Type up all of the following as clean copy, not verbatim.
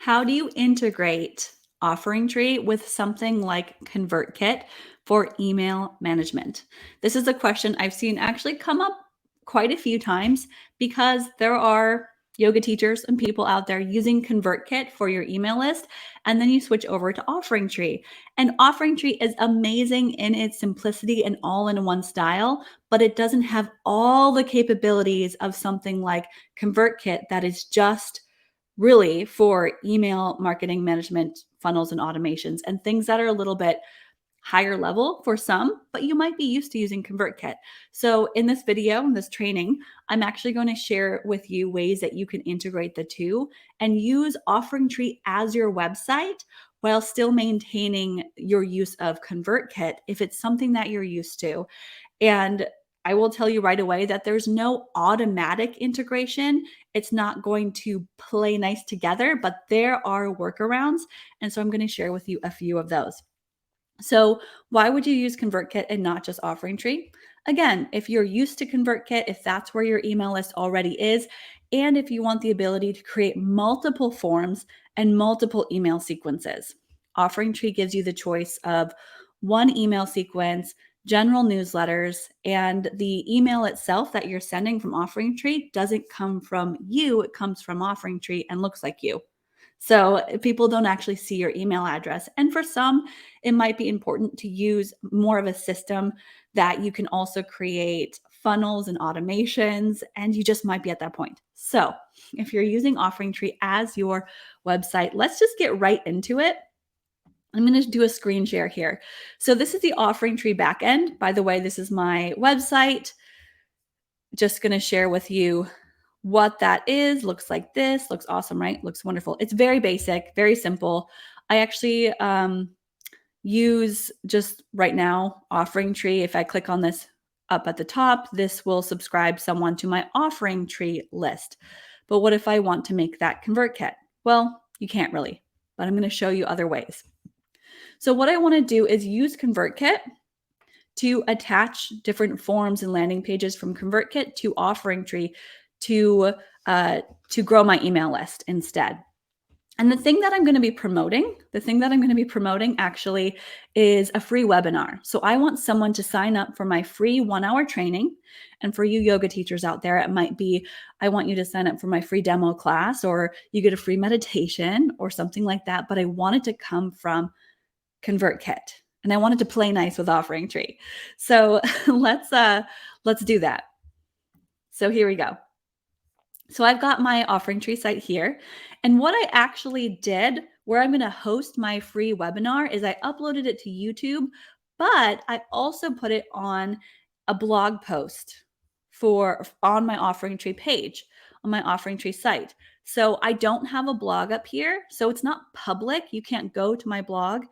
How do you integrate OfferingTree with something like Convertkit for email management? This is a question I've seen actually come up quite a few times because there are yoga teachers and people out there using ConvertKit for your email list, and then you switch over to OfferingTree. And OfferingTree is amazing in its simplicity and all-in-one style, but it doesn't have all the capabilities of something like ConvertKit that is just really for email marketing management, funnels and automations, and things that are a little bit higher level for some, but you might be used to using ConvertKit. So in this video, in this training, I'm actually going to share with you ways that you can integrate the two and use OfferingTree as your website while still maintaining your use of ConvertKit if it's something that you're used to. And I will tell you right away that there's no automatic integration. It's not going to play nice together, but there are workarounds. And so I'm going to share with you a few of those. So why would you use ConvertKit and not just OfferingTree? Again, if you're used to ConvertKit, if that's where your email list already is, and if you want the ability to create multiple forms and multiple email sequences, OfferingTree gives you the choice of one email sequence, general newsletters, and the email itself that you're sending from OfferingTree doesn't come from you, it comes from OfferingTree and looks like you. So people don't actually see your email address. And for some, it might be important to use more of a system that you can also create funnels and automations, and you just might be at that point. So if you're using OfferingTree as your website, let's just get right into it. I'm going to do a screen share here. So this is the OfferingTree backend. By the way, this is my website. Just going to share with you what that is. Looks like this. Looks awesome, right? Looks wonderful. It's very basic, very simple. I actually use just right now OfferingTree. If I click on this up at the top, this will subscribe someone to my OfferingTree list. But what if I want to make that ConvertKit? Well, you can't really, but I'm going to show you other ways. So what I want to do is use ConvertKit to attach different forms and landing pages from ConvertKit to OfferingTree to grow my email list instead. And the thing that I'm going to be promoting, actually is a free webinar. So I want someone to sign up for my free 1-hour training. And for you yoga teachers out there, it might be, I want you to sign up for my free demo class, or you get a free meditation or something like that. But I want it to come from ConvertKit, and I wanted to play nice with OfferingTree. So let's do that. So here we go. So I've got my OfferingTree site here. And what I actually did, where I'm going to host my free webinar, is I uploaded it to YouTube, but I also put it on a blog post on my OfferingTree page, on my OfferingTree site. So I don't have a blog up here. So it's not public. You can't go to my blog.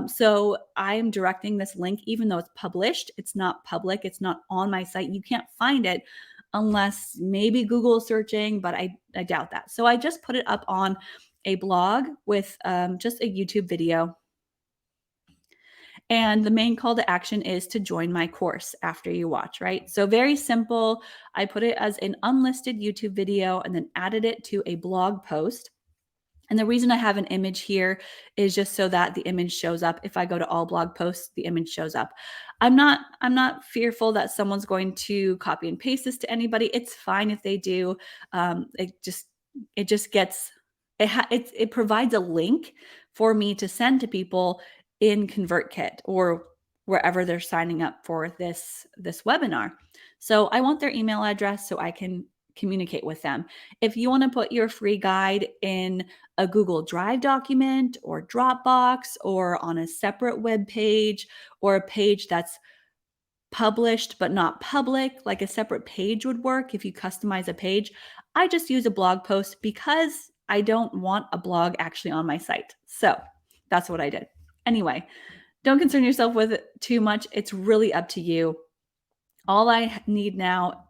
So I'm directing this link, even though it's published, it's not public, it's not on my site. You can't find it unless maybe Google searching, but I doubt that. So I just put it up on a blog with just a YouTube video. And the main call to action is to join my course after you watch, right? So very simple. I put it as an unlisted YouTube video and then added it to a blog post. And the reason I have an image here is just so that the image shows up. If I go to all blog posts, the image shows up. I'm not fearful that someone's going to copy and paste this to anybody. It's fine if they do. It provides a link for me to send to people in ConvertKit or wherever they're signing up for this webinar. So I want their email address so I can communicate with them. If you want to put your free guide in a Google Drive document or Dropbox or on a separate web page or a page that's published but not public, like a separate page would work if you customize a page. I just use a blog post because I don't want a blog actually on my site. So that's what I did. Anyway, don't concern yourself with it too much. It's really up to you. All I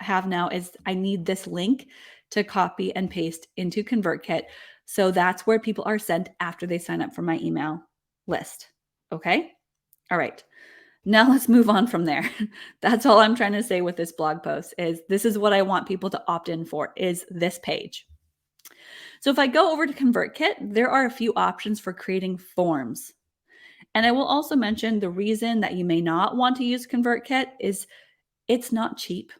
have now is I need this link to copy and paste into ConvertKit. So that's where people are sent after they sign up for my email list. Okay? All right. Now let's move on from there. That's all I'm trying to say with this blog post is this is what I want people to opt in for, is this page. So if I go over to ConvertKit, there are a few options for creating forms. And I will also mention the reason that you may not want to use ConvertKit is it's not cheap,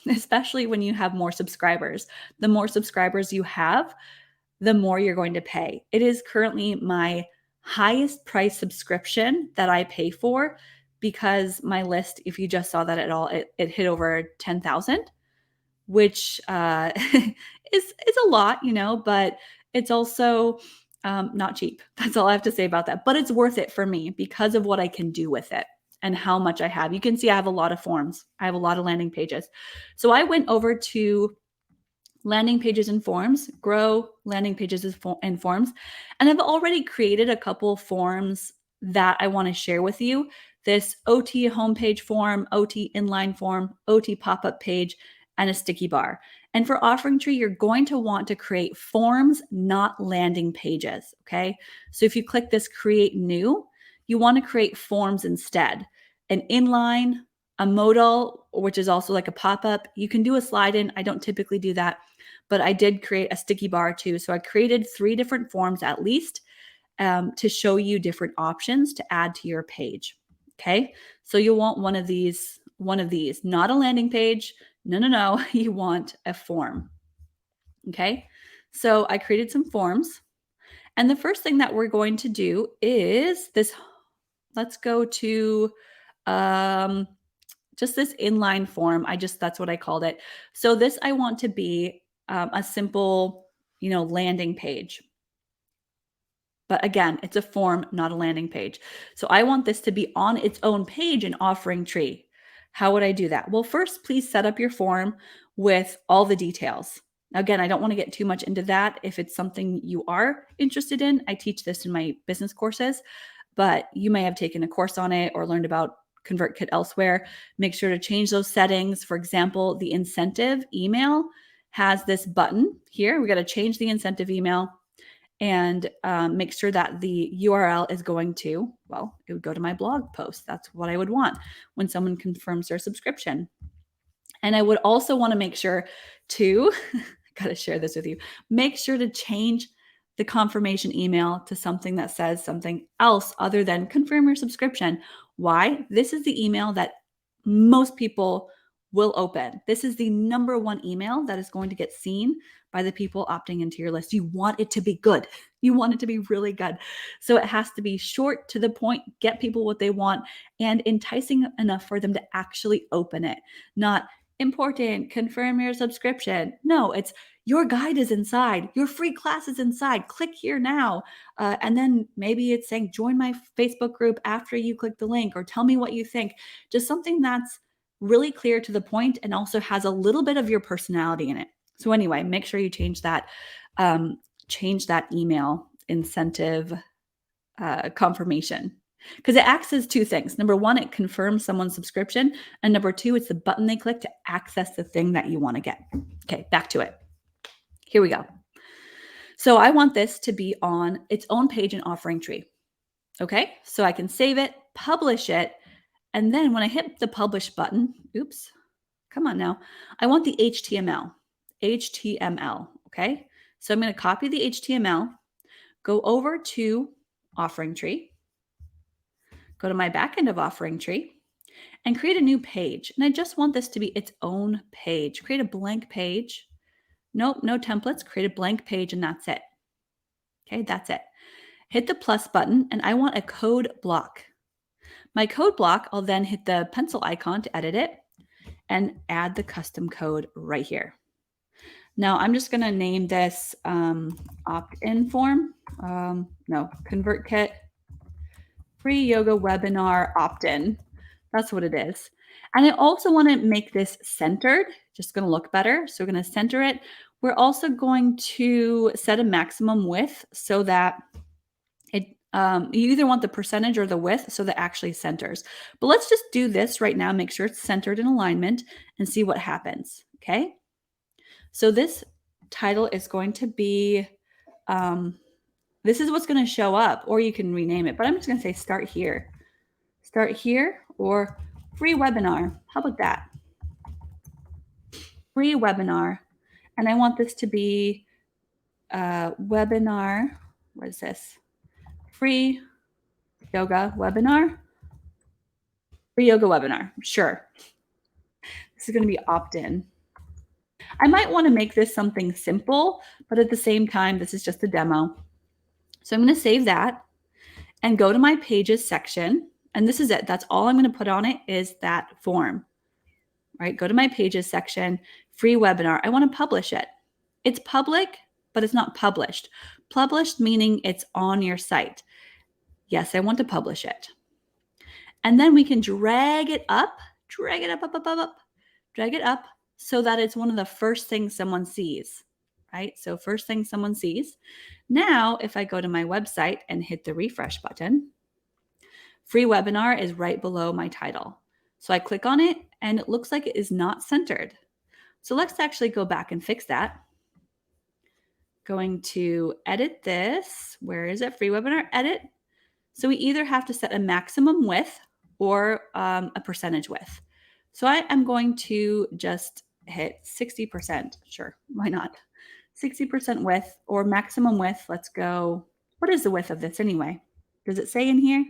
especially when you have more subscribers. The more subscribers you have, the more you're going to pay. It is currently my highest price subscription that I pay for because my list, if you just saw that at all, it hit over 10,000, which is a lot, but it's also not cheap. That's all I have to say about that. But it's worth it for me because of what I can do with it and how much I have. You can see I have a lot of forms. I have a lot of landing pages. So I went over to landing pages and forms, grow landing pages and forms. And I've already created a couple forms that I want to share with you. This OT homepage form, OT inline form, OT pop-up page, and a sticky bar. And for OfferingTree, you're going to want to create forms, not landing pages, okay? So if you click this create new, you want to create forms instead. An inline, a modal, which is also like a pop-up. You can do a slide in. I don't typically do that, but I did create a sticky bar too. So I created 3 different forms at least to show you different options to add to your page. Okay. So you'll want one of these, not a landing page. No. You want a form. Okay. So I created some forms. And the first thing that we're going to do is this. Let's go to just this inline form. That's what I called it. So this I want to be a simple, landing page. But again, it's a form, not a landing page. So I want this to be on its own page in OfferingTree. How would I do that? Well, first, please set up your form with all the details. Again, I don't want to get too much into that. If it's something you are interested in, I teach this in my business courses, but you may have taken a course on it or learned about ConvertKit elsewhere. Make sure to change those settings. For example, the incentive email has this button here. We got to change the incentive email and make sure that the URL is going to, well, it would go to my blog post. That's what I would want when someone confirms their subscription. And I would also want to make sure to, got to share this with you, make sure to change the confirmation email to something that says something else other than confirm your subscription. Why? This is the email that most people will open. This is the number one email that is going to get seen by the people opting into your list. You want it to be good. You want it to be really good. So it has to be short, to the point, get people what they want, and enticing enough for them to actually open it. Not important, confirm your subscription. No, it's your guide is inside, your free class is inside, click here now. And then maybe it's saying join my Facebook group after you click the link, or tell me what you think. Just something that's really clear, to the point, and also has a little bit of your personality in it. So anyway, make sure you change that email incentive confirmation, because it acts as 2 things. Number 1, it confirms someone's subscription. And number 2, it's the button they click to access the thing that you want to get. Okay, back to it. Here we go. So I want this to be on its own page in OfferingTree. Okay, so I can save it, publish it, and then when I hit the publish button, oops, come on now, I want the HTML, okay? So I'm going to copy the HTML, go over to OfferingTree, go to my backend of OfferingTree, and create a new page. And I just want this to be its own page. Create a blank page. Nope, no templates. Create a blank page, and that's it. Okay, that's it. Hit the plus button, and I want a code block. My code block, I'll then hit the pencil icon to edit it and add the custom code right here. Now I'm just going to name this opt-in form. No, ConvertKit free yoga webinar opt-in. That's what it is. And I also want to make this centered, just going to look better. So we're going to center it. We're also going to set a maximum width so that it you either want the percentage or the width so that actually centers. But let's just do this right now, make sure it's centered in alignment, and see what happens. Okay. So this title is going to be, this is what's going to show up, or you can rename it, but I'm just going to say start here, or free webinar. How about that? Free webinar. And I want this to be webinar. What is this? Free yoga webinar. Free yoga webinar. Sure. This is going to be opt-in. I might want to make this something simple, but at the same time, this is just a demo. So I'm going to save that and go to my pages section. And this is it. That's all I'm going to put on it is that form, right? Go to my pages section, free webinar. I want to publish it. It's public, but it's not published. Published meaning it's on your site. Yes, I want to publish it. And then we can drag it up, drag it up, drag it up so that it's one of the first things someone sees, right? So first thing someone sees. Now, if I go to my website and hit the refresh button, free webinar is right below my title. So I click on it and it looks like it is not centered. So let's actually go back and fix that. Going to edit this. Where is it? Free webinar, edit. So we either have to set a maximum width or a percentage width. So I am going to just hit 60%. Sure, why not? 60% width or maximum width. Let's go. What is the width of this anyway? Does it say in here?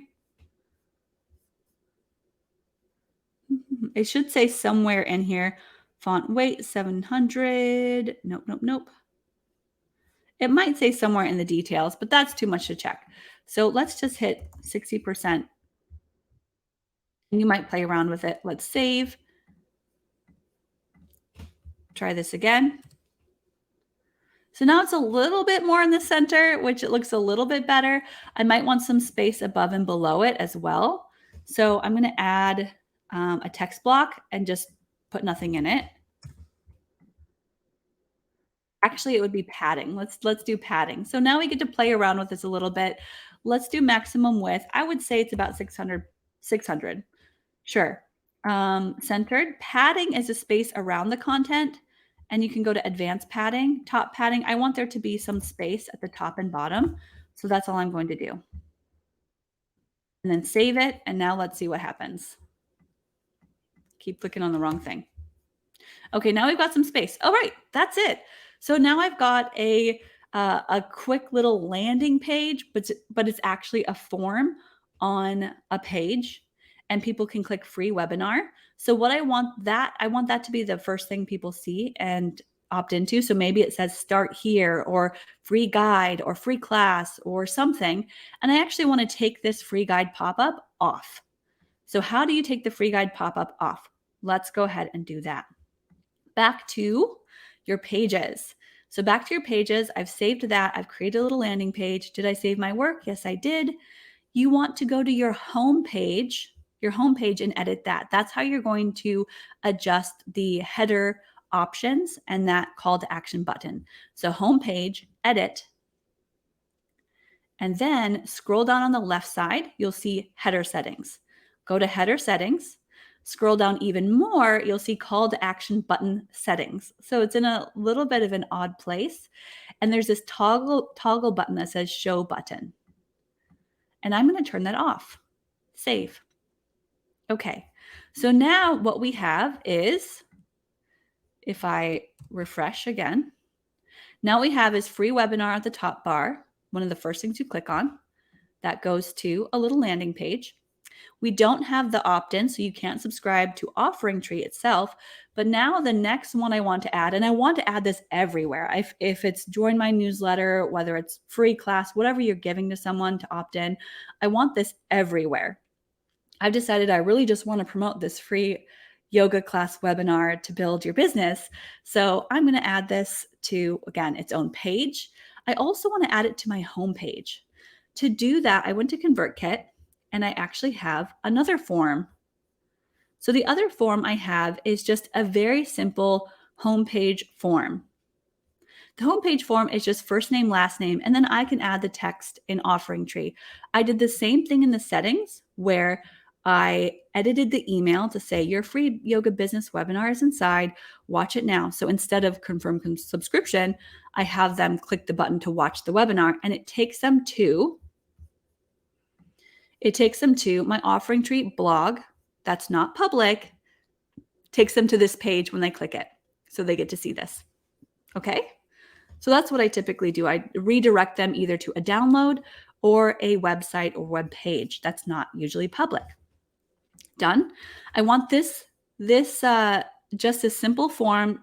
It should say somewhere in here. Font weight 700. Nope. It might say somewhere in the details, but that's too much to check. So let's just hit 60%. And you might play around with it. Let's save. Try this again. So now it's a little bit more in the center, which it looks a little bit better. I might want some space above and below it as well. So I'm going to add a text block and just put nothing in it. Actually, it would be padding. Let's do padding. So now we get to play around with this a little bit. Let's do maximum width. I would say it's about 600. Sure. Centered. Padding is a space around the content. And you can go to advanced padding, top padding. I want there to be some space at the top and bottom. So that's all I'm going to do. And then save it. And now let's see what happens. Keep clicking on the wrong thing. Okay, now we've got some space. All right, that's it. So now I've got a quick little landing page, but it's actually a form on a page, and people can click free webinar. So what I want that to be the first thing people see and opt into. So maybe it says start here or free guide or free class or something. And I actually want to take this free guide pop-up off. So how do you take the free guide pop-up off? Let's go ahead and do that. Back to your pages. So back to your pages, I've saved that. I've created a little landing page. Did I save my work? Yes, I did. You want to go to your home page and edit that. That's how you're going to adjust the header options and that call to action button. So home page, edit, and then scroll down on the left side, you'll see header settings. Go to header settings. Scroll down even more, you'll see call to action button settings. So it's in a little bit of an odd place. And there's this toggle button that says show button. And I'm going to turn that off. Save. Okay. So now what we have is, if I refresh again, now what we have is free webinar at the top bar, one of the first things you click on. That goes to a little landing page. We don't have the opt-in, so you can't subscribe to OfferingTree itself. But now the next one I want to add, and I want to add this everywhere. If it's join my newsletter, whether it's free class, whatever you're giving to someone to opt in, I want this everywhere. I've decided I really just want to promote this free yoga class webinar to build your business. So I'm going to add this to, again, its own page. I also want to add it to my homepage. To do that, I went to Convertkit. And I actually have another form. So the other form I have is just a very simple homepage form. The homepage form is just first name, last name, and then I can add the text in OfferingTree. I did the same thing in the settings where I edited the email to say your free yoga business webinar is inside. Watch it now. So instead of confirm subscription, I have them click the button to watch the webinar, and it takes them to my OfferingTree blog. That's not public. Takes them to this page when they click it. So they get to see this. Okay. So that's what I typically do. I redirect them either to a download or a website or web page that's not usually public. Done. I want this just a simple form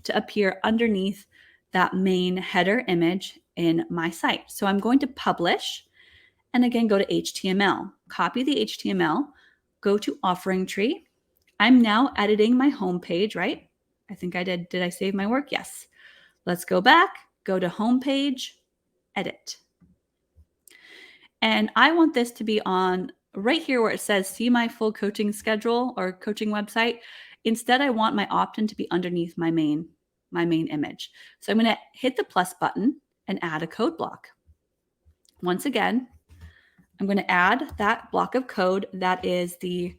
to appear underneath that main header image in my site. So I'm going to publish and again go to HTML. Copy the HTML, go to OfferingTree. I'm now editing my homepage, right? I think I did. Did I save my work? Yes. Let's go back, go to homepage, edit. And I want this to be on right here where it says see my full coaching schedule or coaching website. Instead, I want my opt-in to be underneath my main image. So I'm going to hit the plus button and add a code block. Once again, I'm going to add that block of code that is the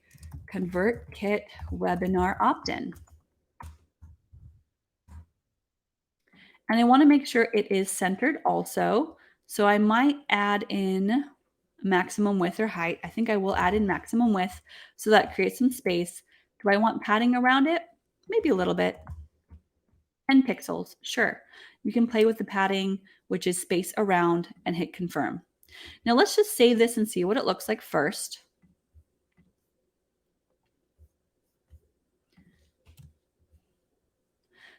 Convertkit webinar opt-in. And I want to make sure it is centered also. So I might add in maximum width or height. I think I will add in maximum width so that creates some space. Do I want padding around it? Maybe a little bit. 10 pixels, sure. You can play with the padding, which is space around, and hit confirm. Now let's just save this and see what it looks like first.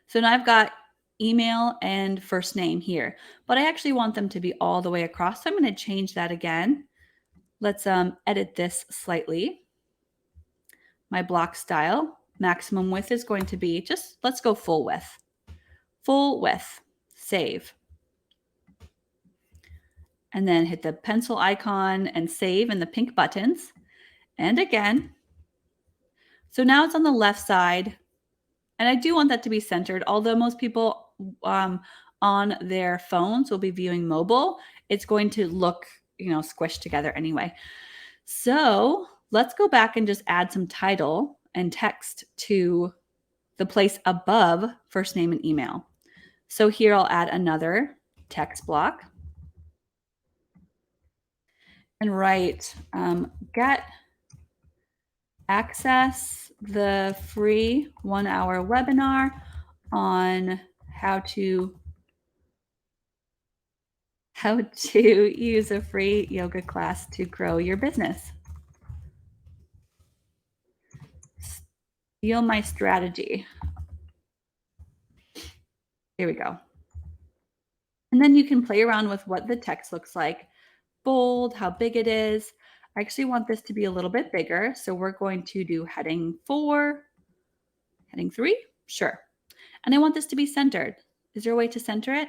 So now I've got email and first name here, but I actually want them to be all the way across. So I'm going to change that again. Let's edit this slightly. My block style, maximum width is going to be just, let's go full width. Full width, save. And then hit the pencil icon and save and the pink buttons. And again. So now it's on the left side. And I do want that to be centered, although most people on their phones will be viewing mobile. It's going to look, squished together anyway. So let's go back and just add some title and text to the place above first name and email. So here I'll add another text block and write get access the free 1-hour webinar on how to use a free yoga class to grow your business. Steal my strategy. There we go. And then you can play around with what the text looks like. Bold, how big it is. I actually want this to be a little bit bigger. So we're going to do heading 4, heading 3, sure. And I want this to be centered. Is there a way to center it?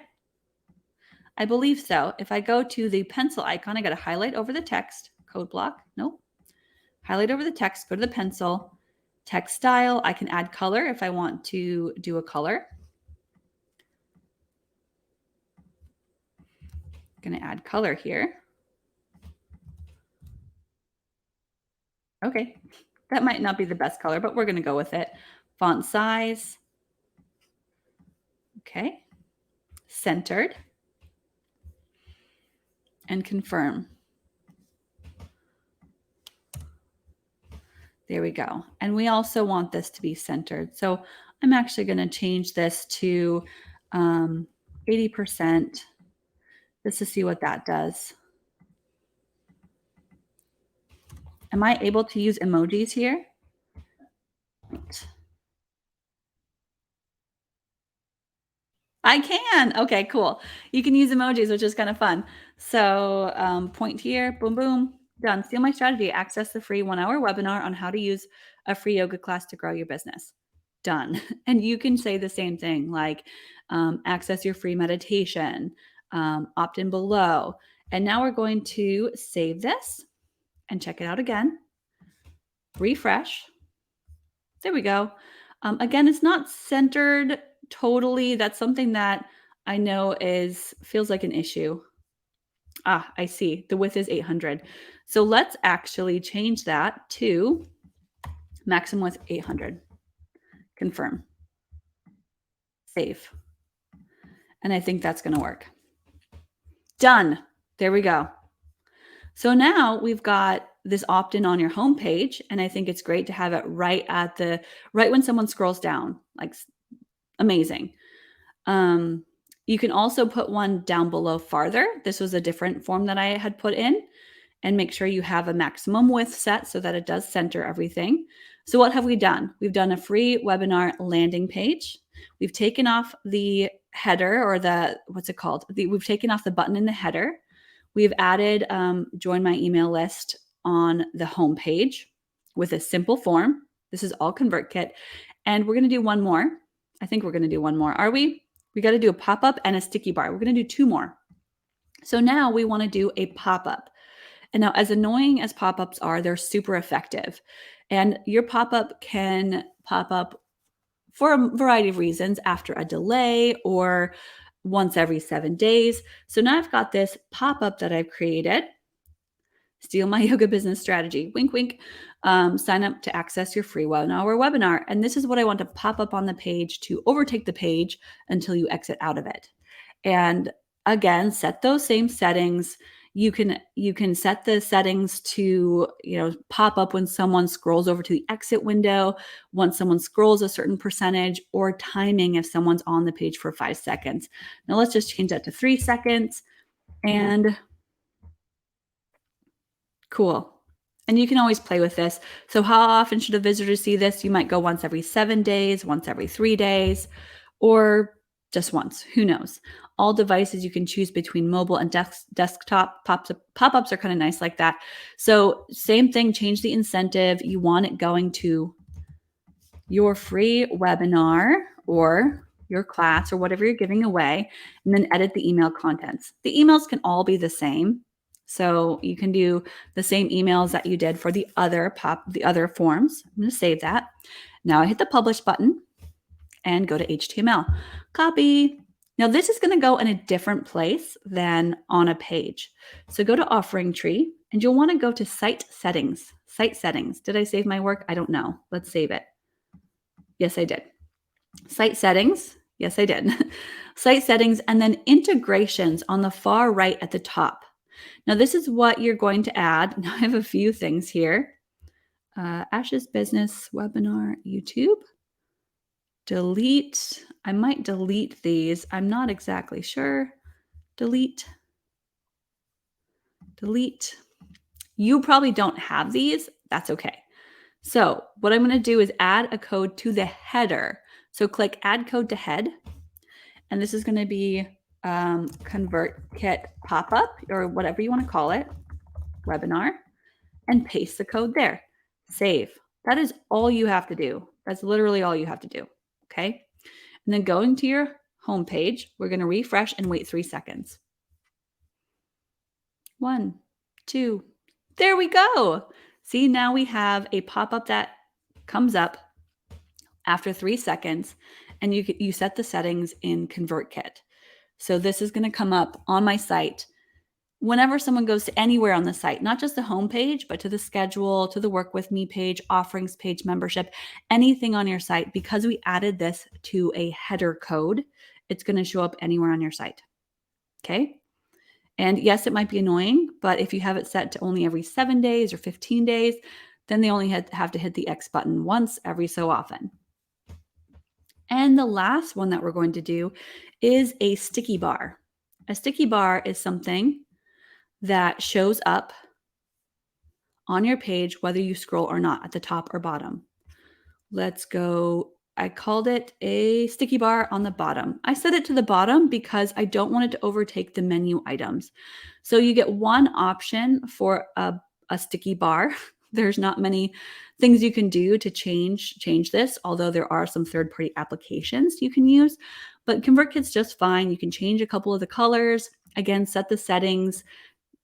I believe so. If I go to the pencil icon, I got to highlight over the text, code block, nope. Highlight over the text, go to the pencil, text style. I can add color if I want to do a color. I'm going to add color here. Okay, that might not be the best color, but we're going to go with it. Font size. Okay, centered. And confirm. There we go. And we also want this to be centered. So I'm actually going to change this to 80% just to see what that does. Am I able to use emojis here? Right. I can. Okay, cool. You can use emojis, which is kind of fun. So point here, boom, boom, done. Steal my strategy. Access the free 1-hour webinar on how to use a free yoga class to grow your business. Done. And you can say the same thing, like access your free meditation, opt in below. And now we're going to save this and check it out again. Refresh. There we go. Again, it's not centered totally. That's something that I know feels like an issue. Ah, I see. The width is 800. So let's actually change that to maximum width 800. Confirm. Save. And I think that's going to work. Done. There we go. So now we've got this opt-in on your homepage, and I think it's great to have it right when someone scrolls down. Like, amazing. You can also put one down below farther. This was a different form that I had put in, and make sure you have a maximum width set so that it does center everything. So what have we done? We've done a free webinar landing page. We've taken off the header, or the, what's it called? We've taken off the button in the header. We've added join my email list on the home page with a simple form. This is all ConvertKit. And we're going to do one more. I think we're going to do one more. Are we? We got to do a pop-up and a sticky bar. We're going to do two more. So now we want to do a pop-up. And now, as annoying as pop-ups are, they're super effective. And your pop-up can pop up for a variety of reasons, after a delay or once every 7 days. So now I've got this pop-up that I've created. Steal my yoga business strategy. Wink, wink. Sign up to access your free webinar. And this is what I want to pop up on the page to overtake the page until you exit out of it. And again, set those same settings. You can set the settings to, pop up when someone scrolls over to the exit window, once someone scrolls a certain percentage, or timing if someone's on the page for 5 seconds. Now let's just change that to 3 seconds. And cool. And you can always play with this. So how often should a visitor see this? You might go once every 7 days, once every 3 days, or just once. Who knows? All devices you can choose between mobile and desktop. Pop-ups are kind of nice like that. So same thing, change the incentive. You want it going to your free webinar or your class or whatever you're giving away, and then edit the email contents. The emails can all be the same. So you can do the same emails that you did for the other forms. I'm going to save that. Now I hit the publish button and go to HTML. Copy. Now this is going to go in a different place than on a page. So go to OfferingTree and you'll want to go to site settings. Site settings. Did I save my work? I don't know. Let's save it. Yes, I did. Site settings. Yes, I did. Site settings, and then integrations on the far right at the top. Now this is what you're going to add. Now I have a few things here. Ash's business webinar, YouTube. Delete. I might delete these. I'm not exactly sure. Delete. You probably don't have these. That's okay. So what I'm going to do is add a code to the header. So click add code to head. And this is going to be ConvertKit pop-up, or whatever you want to call it, webinar, and paste the code there. Save. That is all you have to do. That's literally all you have to do. Okay. And then going to your home page, we're going to refresh and wait 3 seconds. 1, 2, there we go. See, now we have a pop-up that comes up after 3 seconds, and you set the settings in ConvertKit. So this is going to come up on my site whenever someone goes to anywhere on the site, not just the home page, but to the schedule, to the work with me page, offerings page, membership, anything on your site. Because we added this to a header code, it's going to show up anywhere on your site. Okay. And yes, it might be annoying, but if you have it set to only every 7 days or 15 days, then they only have to hit the X button once every so often. And the last one that we're going to do is a sticky bar. A sticky bar is something that shows up on your page whether you scroll or not, at the top or bottom. Let's go. I called it a sticky bar on the bottom. I set it to the bottom because I don't want it to overtake the menu items. So you get one option for a sticky bar. There's not many things you can do to change this, although there are some third-party applications you can use. But ConvertKit's just fine. You can change a couple of the colors. Again, set the settings,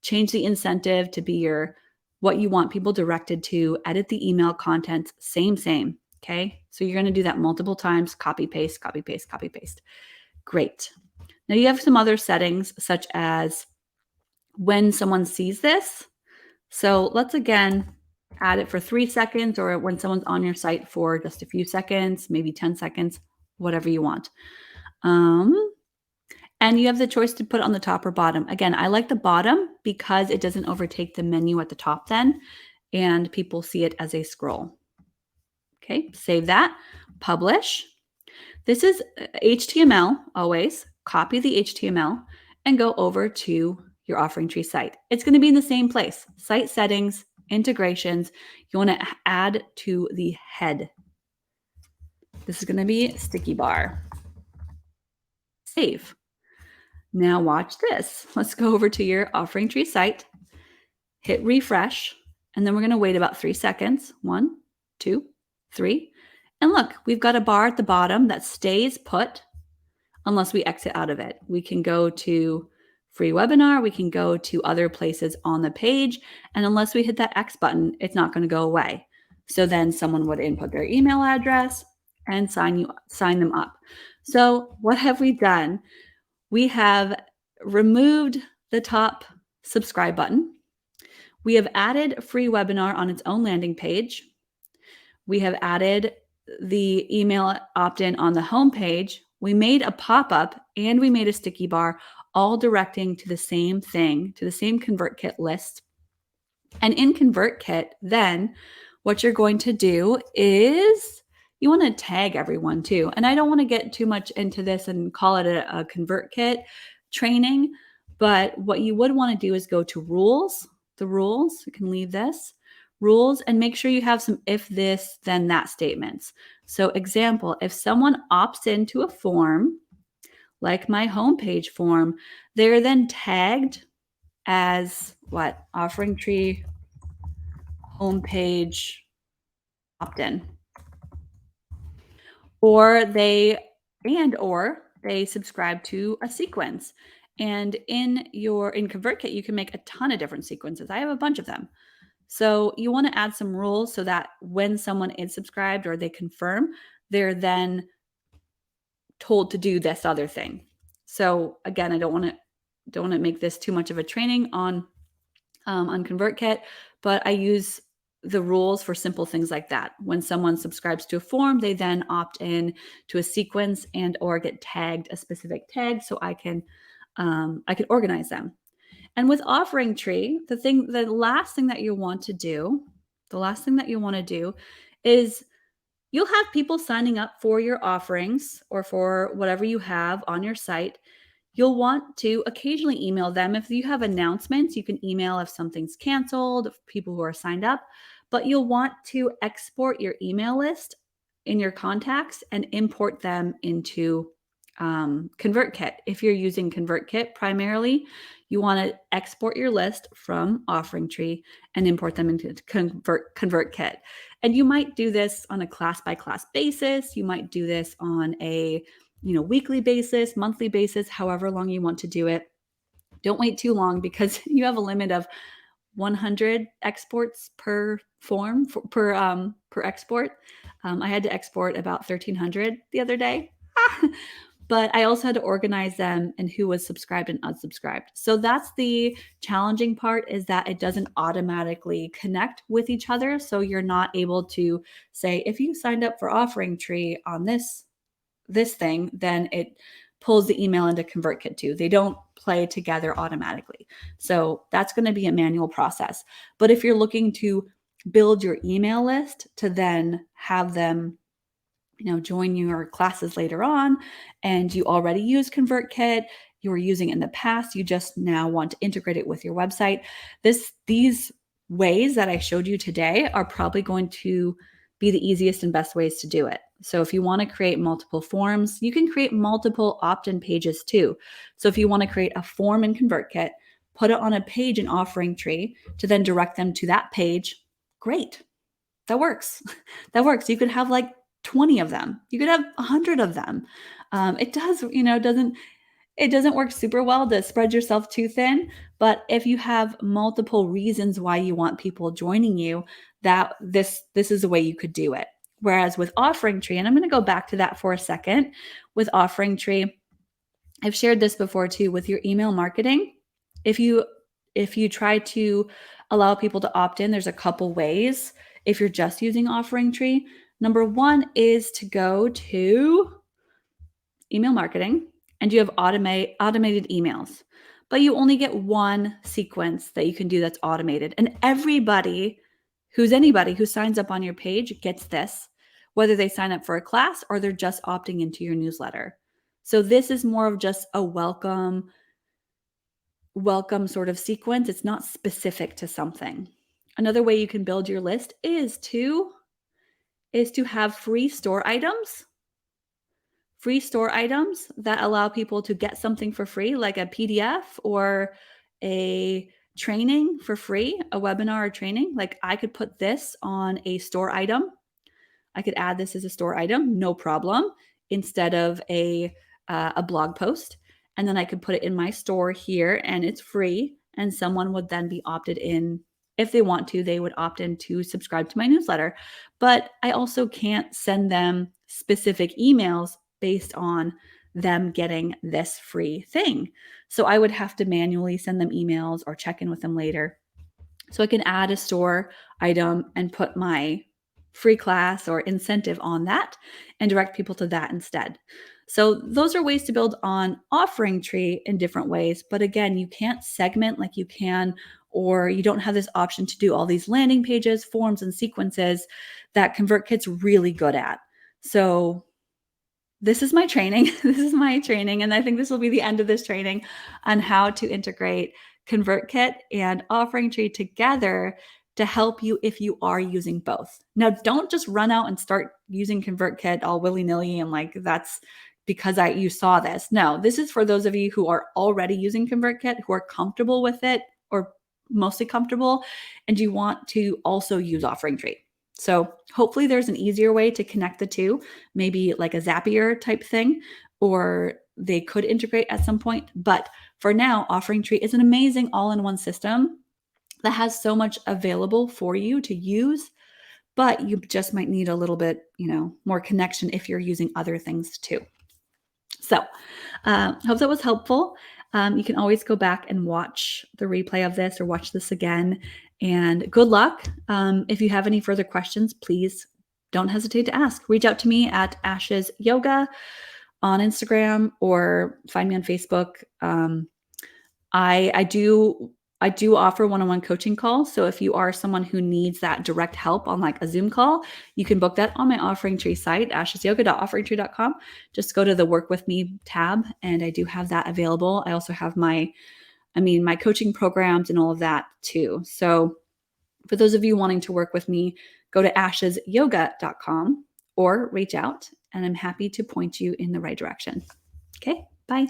change the incentive to be what you want people directed to, edit the email content, same. Okay, so you're going to do that multiple times. Copy, paste, copy, paste, copy, paste. Great. Now you have some other settings, such as when someone sees this. So let's again add it for 3 seconds, or when someone's on your site for just a few seconds, maybe 10 seconds, whatever you want. And you have the choice to put it on the top or bottom. Again, I like the bottom because it doesn't overtake the menu at the top then, and people see it as they scroll. Okay, save that, publish. This is HTML always. copy the HTML, and go over to your OfferingTree site. It's going to be in the same place, site settings, integrations. You want to add to the head. This is going to be sticky bar. Save. Now watch this. Let's go over to your OfferingTree site, hit refresh, and then we're going to wait about 3 seconds. 1, 2, 3. And look, we've got a bar at the bottom that stays put unless we exit out of it. We can go to free webinar. We can go to other places on the page. And unless we hit that X button, it's not going to go away. So then someone would input their email address and sign them up. So what have we done? We have removed the top subscribe button. We have added free webinar on its own landing page. We have added the email opt-in on the home page. We made a pop-up and we made a sticky bar, all directing to the same thing, to the same ConvertKit list. And in ConvertKit, then what you're going to do is you want to tag everyone too. And I don't want to get too much into this and call it a ConvertKit training, but what you would want to do is go to rules, the rules, you can leave this, rules, and make sure you have some if this, then that statements. So example, if someone opts into a form, like my homepage form, they're then tagged as what? OfferingTree homepage opt-in. Or they subscribe to a sequence. And in ConvertKit, you can make a ton of different sequences. I have a bunch of them. So you want to add some rules so that when someone is subscribed or they confirm, they're then told to do this other thing. So again, I don't want to make this too much of a training on ConvertKit, but I use the rules for simple things like that. When someone subscribes to a form, they then opt in to a sequence and or get tagged a specific tag so I can organize them. And with OfferingTree, the last thing that you want to do is you'll have people signing up for your offerings or for whatever you have on your site. You'll want to occasionally email them. If you have announcements, you can email if something's canceled, people who are signed up, but you'll want to export your email list in your contacts and import them into ConvertKit. If you're using ConvertKit primarily, you want to export your list from OfferingTree and import them into ConvertKit. And you might do this on a class-by-class basis. You might do this on a weekly basis, monthly basis, however long you want to do it. Don't wait too long because you have a limit of 100 exports per form per export. I had to export about 1,300 the other day. But I also had to organize them and who was subscribed and unsubscribed. So that's the challenging part, is that it doesn't automatically connect with each other. So you're not able to say, if you signed up for OfferingTree on this thing, then it pulls the email into ConvertKit too. They don't play together automatically. So that's going to be a manual process. But if you're looking to build your email list to then have them join your classes later on, and you already use ConvertKit, you were using it in the past, you just now want to integrate it with your website. These ways that I showed you today are probably going to be the easiest and best ways to do it. So if you want to create multiple forms, you can create multiple opt-in pages too. So if you want to create a form in ConvertKit, put it on a page in OfferingTree to then direct them to that page, great. That works. That works. You could have like 20 of them. You could have 100 of them. It doesn't work super well to spread yourself too thin, but if you have multiple reasons why you want people joining you, that this is a way you could do it. Whereas with OfferingTree, and I'm going to go back to that for a second, with OfferingTree, I've shared this before too, with your email marketing. If you try to allow people to opt in, there's a couple ways. If you're just using OfferingTree, number one is to go to email marketing and you have automated emails, but you only get one sequence that you can do that's automated. And anybody who signs up on your page gets this, whether they sign up for a class or they're just opting into your newsletter. So this is more of just a welcome sort of sequence. It's not specific to something. Another way you can build your list is to have free store items that allow people to get something for free, like a PDF or a training for free, a webinar or training. Like I could put this on a store item. I could add this as a store item, no problem, instead of a blog post. And then I could put it in my store here and it's free. And someone would then be opted in. If they want to, they would opt in to subscribe to my newsletter. But I also can't send them specific emails based on them getting this free thing. So I would have to manually send them emails or check in with them later. So I can add a store item and put my free class or incentive on that and direct people to that instead. So those are ways to build on OfferingTree in different ways. But again, you can't segment like you can, or you don't have this option to do all these landing pages, forms, and sequences that ConvertKit's really good at. So this is my training. This is my training. And I think this will be the end of this training on how to integrate ConvertKit and OfferingTree together to help you if you are using both. Now, don't just run out and start using ConvertKit all willy-nilly and like that's because you saw this. No, this is for those of you who are already using ConvertKit, who are comfortable with it or mostly comfortable, and you want to also use OfferingTree. So hopefully there's an easier way to connect the two, maybe like a Zapier type thing, or they could integrate at some point. But for now, OfferingTree is an amazing all-in-one system that has so much available for you to use, but you just might need a little bit, more connection if you're using other things too. So hope that was helpful. You can always go back and watch the replay of this or watch this again. And good luck. If you have any further questions, please don't hesitate to ask. Reach out to me at Ashes Yoga on Instagram or find me on Facebook. I do offer one-on-one coaching calls. So if you are someone who needs that direct help on like a Zoom call, you can book that on my OfferingTree site, ashesyoga.offeringtree.com. Just go to the Work With Me tab, and I do have that available. I also have my coaching programs and all of that too. So for those of you wanting to work with me, go to ashesyoga.com or reach out, and I'm happy to point you in the right direction. Okay, bye.